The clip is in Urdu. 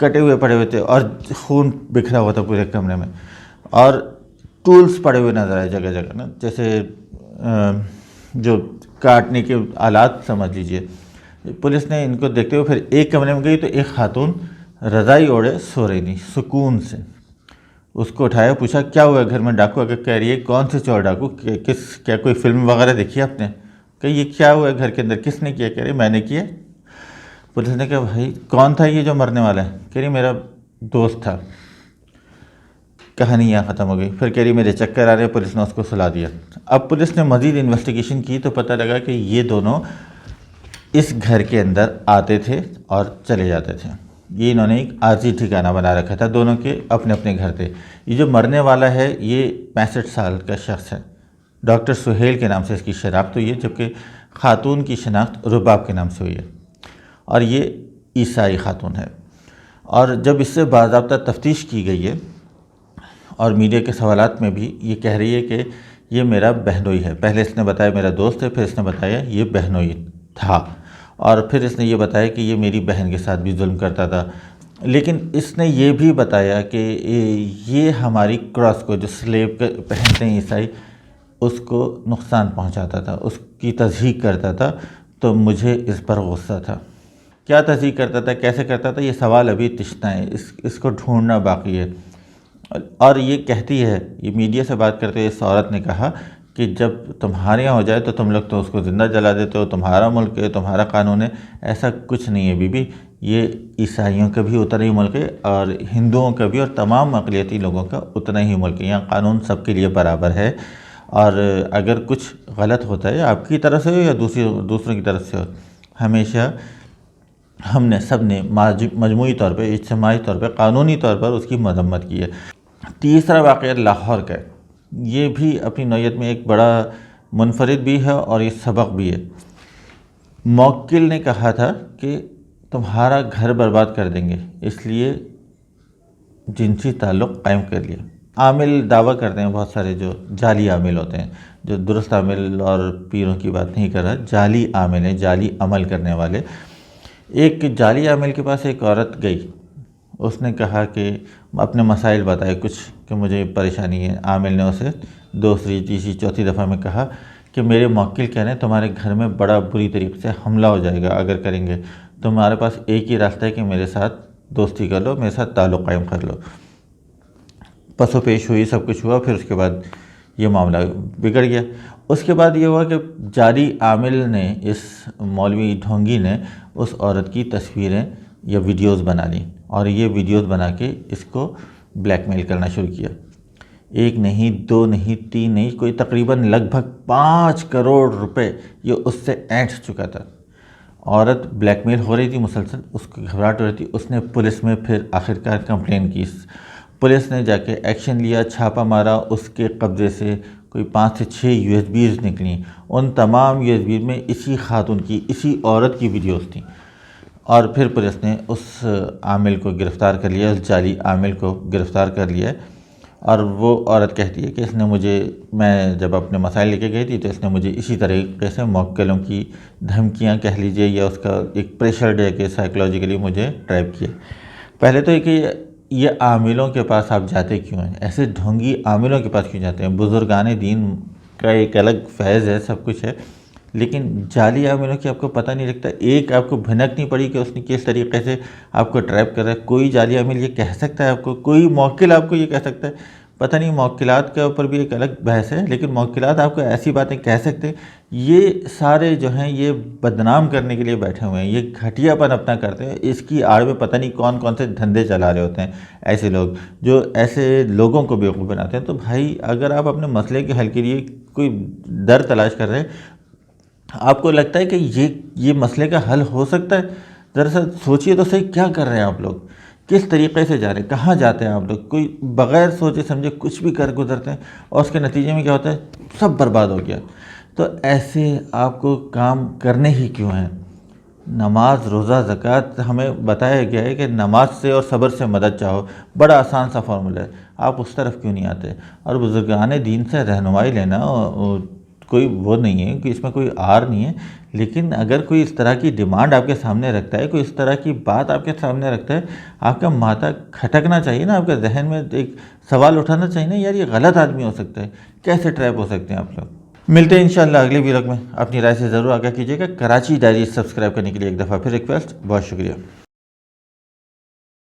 کٹے ہوئے پڑے ہوئے تھے اور خون بکھرا ہوا تھا پورے کمرے میں، اور ٹولز پڑے ہوئے نظر آئے جگہ جگہ نا، جیسے جو کاٹنے کے آلات سمجھ لیجئے۔ پولیس نے ان کو دیکھتے ہوئے پھر ایک کمرے میں گئی تو ایک خاتون رضائی اوڑھے سو رہی تھی سکون سے۔ اس کو اٹھایا، پوچھا کیا ہوا گھر میں ڈاکو؟ اگر کہہ رہی ہے کون سے چور ڈاکو، کیا کوئی فلم وغیرہ دیکھی آپ نے؟ کہ یہ کیا ہوا گھر کے اندر، کس نے کیا؟ کہہ رہی میں نے کیا۔ پولیس نے کہا بھائی کون تھا یہ جو مرنے والا ہے؟ کہہ رہی میرا دوست تھا۔ کہانی یہاں ختم ہو گئی۔ پھر کہہ رہی میرے چکر آ رہے، پولیس نے اس کو سلا دیا۔ اب پولیس نے مزید انویسٹیگیشن کی تو پتہ لگا کہ یہ دونوں اس گھر کے اندر آتے تھے اور چلے جاتے تھے۔ یہ انہوں نے ایک عارضی ٹھکانہ بنا رکھا تھا، دونوں کے اپنے اپنے گھر تھے۔ یہ جو مرنے والا ہے یہ 65 سال کا شخص ہے، ڈاکٹر سہیل کے نام سے اس کی شناخت ہوئی ہے، جبکہ خاتون کی شناخت رباب کے نام سے ہوئی ہے، اور یہ عیسائی خاتون ہے۔ اور جب اس سے باضابطہ تفتیش کی گئی ہے اور میڈیا کے سوالات میں بھی یہ کہہ رہی ہے کہ یہ میرا بہنوئی ہے۔ پہلے اس نے بتایا میرا دوست ہے، پھر اس نے بتایا یہ بہنوئی تھا، اور پھر اس نے یہ بتایا کہ یہ میری بہن کے ساتھ بھی ظلم کرتا تھا۔ لیکن اس نے یہ بھی بتایا کہ یہ ہماری کراس کو جو سلیب پہنتے ہیں عیسائی، اس کو نقصان پہنچاتا تھا، اس کی تضحیک کرتا تھا، تو مجھے اس پر غصہ تھا۔ کیا تضحیک کرتا تھا، کیسے کرتا تھا، یہ سوال ابھی تشنا ہے، اس کو ڈھونڈنا باقی ہے۔ اور یہ کہتی ہے، یہ میڈیا سے بات کرتے ہوئے اس عورت نے کہا کہ جب تمہارے یہاں ہو جائے تو تم لوگ تو اس کو زندہ جلا دیتے ہو، تمہارا ملک ہے، تمہارا قانون ہے۔ ایسا کچھ نہیں ہے بی بی، یہ عیسائیوں کا بھی اتنا ہی ملک ہے اور ہندوؤں کا بھی، اور تمام اقلیتی لوگوں کا اتنا ہی ملک ہے۔ یہاں قانون سب کے لیے برابر ہے، اور اگر کچھ غلط ہوتا ہے آپ کی طرف سے ہو یا دوسروں کی طرف سے ہو، ہمیشہ ہم نے سب نے مجموعی طور پہ، اجتماعی طور پہ، قانونی طور پر اس کی مذمت کی ہے۔ تیسرا واقعہ لاہور کا ہے، یہ بھی اپنی نوعیت میں ایک بڑا منفرد بھی ہے اور یہ سبق بھی ہے۔ موکل نے کہا تھا کہ تمہارا گھر برباد کر دیں گے، اس لیے جنسی تعلق قائم کر لیا۔ عامل دعویٰ کرتے ہیں بہت سارے، جو جعلی عامل ہوتے ہیں، جو درست عامل اور پیروں کی بات نہیں کر رہا، جعلی عامل ہیں، جعلی عمل کرنے والے۔ ایک جعلی عامل کے پاس ایک عورت گئی، اس نے کہا کہ اپنے مسائل بتائے کچھ کہ مجھے پریشانی ہے۔ عامل نے اسے دوسری تیسری چوتھی دفعہ میں کہا کہ میرے موکل کہہ رہے ہیں تمہارے گھر میں بڑا بری طریقے سے حملہ ہو جائے گا اگر کریں گے، تمہارے پاس ایک ہی راستہ ہے کہ میرے ساتھ دوستی کر لو، میرے ساتھ تعلق قائم کر لو۔ پس و پیش ہوئی، سب کچھ ہوا، پھر اس کے بعد یہ معاملہ بگڑ گیا۔ اس کے بعد یہ ہوا کہ جعلی عامل نے، اس مولوی ڈھونگی نے اس عورت کی تصویریں یا ویڈیوز بنا لیں، اور یہ ویڈیوز بنا کے اس کو بلیک میل کرنا شروع کیا۔ ایک نہیں، دو نہیں، تین نہیں، کوئی تقریباً لگ بھگ 5 کروڑ روپے یہ اس سے اینٹھ چکا تھا۔ عورت بلیک میل ہو رہی تھی مسلسل، اس کو گھبراہٹ ہو رہی تھی۔ اس نے پولیس میں پھر آخرکار کمپلین کی، پولیس نے جا کے ایکشن لیا، چھاپہ مارا، اس کے قبضے سے کوئی 5 سے 6 USB نکلیں۔ ان تمام USB میں اسی خاتون کی، اسی عورت کی ویڈیوز تھیں، اور پھر پولیس نے اس عامل کو گرفتار کر لیا، اس جعلی عامل کو گرفتار کر لیا۔ اور وہ عورت کہتی ہے کہ اس نے مجھے، میں جب اپنے مسائل لے کے گئی تھی تو اس نے مجھے اسی طریقے سے موکلوں کی دھمکیاں کہہ لیجئے یا اس کا ایک پریشر دے کے سائیکولوجیکلی مجھے ٹریپ کیا۔ پہلے تو کہ یہ عاملوں کے پاس آپ جاتے کیوں ہیں؟ ایسے ڈھونگی عاملوں کے پاس کیوں جاتے ہیں؟ بزرگان دین کا ایک الگ فیض ہے، سب کچھ ہے، لیکن جعلی عاملوں کی آپ کو پتہ نہیں لگتا، ایک آپ کو بھنک نہیں پڑی کہ اس نے کس طریقے سے آپ کو ٹریپ کر رہا ہے۔ کوئی جعلی عامل یہ کہہ سکتا ہے آپ کو، کوئی موکل آپ کو یہ کہہ سکتا ہے؟ پتہ نہیں، موکلات کے اوپر بھی ایک الگ بحث ہے، لیکن موکلات آپ کو ایسی باتیں کہہ سکتے ہیں؟ یہ سارے جو ہیں یہ بدنام کرنے کے لیے بیٹھے ہوئے ہیں، یہ گھٹیا پن اپنا کرتے ہیں، اس کی آڑ میں پتہ نہیں کون کون سے دھندے چلا رہے ہوتے ہیں ایسے لوگ، جو ایسے لوگوں کو بیوقوف بناتے ہیں۔ تو بھائی اگر آپ اپنے مسئلے کے حل کے لیے کوئی در تلاش کر رہے ہیں، آپ کو لگتا ہے کہ یہ مسئلے کا حل ہو سکتا ہے، دراصل سوچئے تو صحیح، کیا کر رہے ہیں آپ لوگ، کس طریقے سے جا رہے ہیں، کہاں جاتے ہیں آپ لوگ؟ کوئی بغیر سوچے سمجھے کچھ بھی کر گزرتے ہیں، اور اس کے نتیجے میں کیا ہوتا ہے؟ سب برباد ہو گیا۔ تو ایسے آپ کو کام کرنے ہی کیوں ہیں؟ نماز، روزہ، زکوٰۃ، ہمیں بتایا گیا ہے کہ نماز سے اور صبر سے مدد چاہو، بڑا آسان سا فارمولہ ہے، آپ اس طرف کیوں نہیں آتے؟ اور بزرگان دین سے رہنمائی لینا، کوئی وہ نہیں ہے کہ اس میں کوئی آر نہیں ہے، لیکن اگر کوئی اس طرح کی ڈیمانڈ آپ کے سامنے رکھتا ہے، کوئی اس طرح کی بات آپ کے سامنے رکھتا ہے، آپ کا ماتھا کھٹکنا چاہیے نا، آپ کے ذہن میں ایک سوال اٹھانا چاہیے نا، یار یہ غلط آدمی ہو سکتا ہے، کیسے ٹریپ ہو سکتے ہیں آپ لوگ۔ ملتے ہیں انشاءاللہ اگلی ویلاگ میں، اپنی رائے سے ضرور آگاہ کیجیے گا۔ کراچی ڈائری سبسکرائب کرنے کے لیے ایک دفعہ پھر ریکویسٹ، بہت شکریہ۔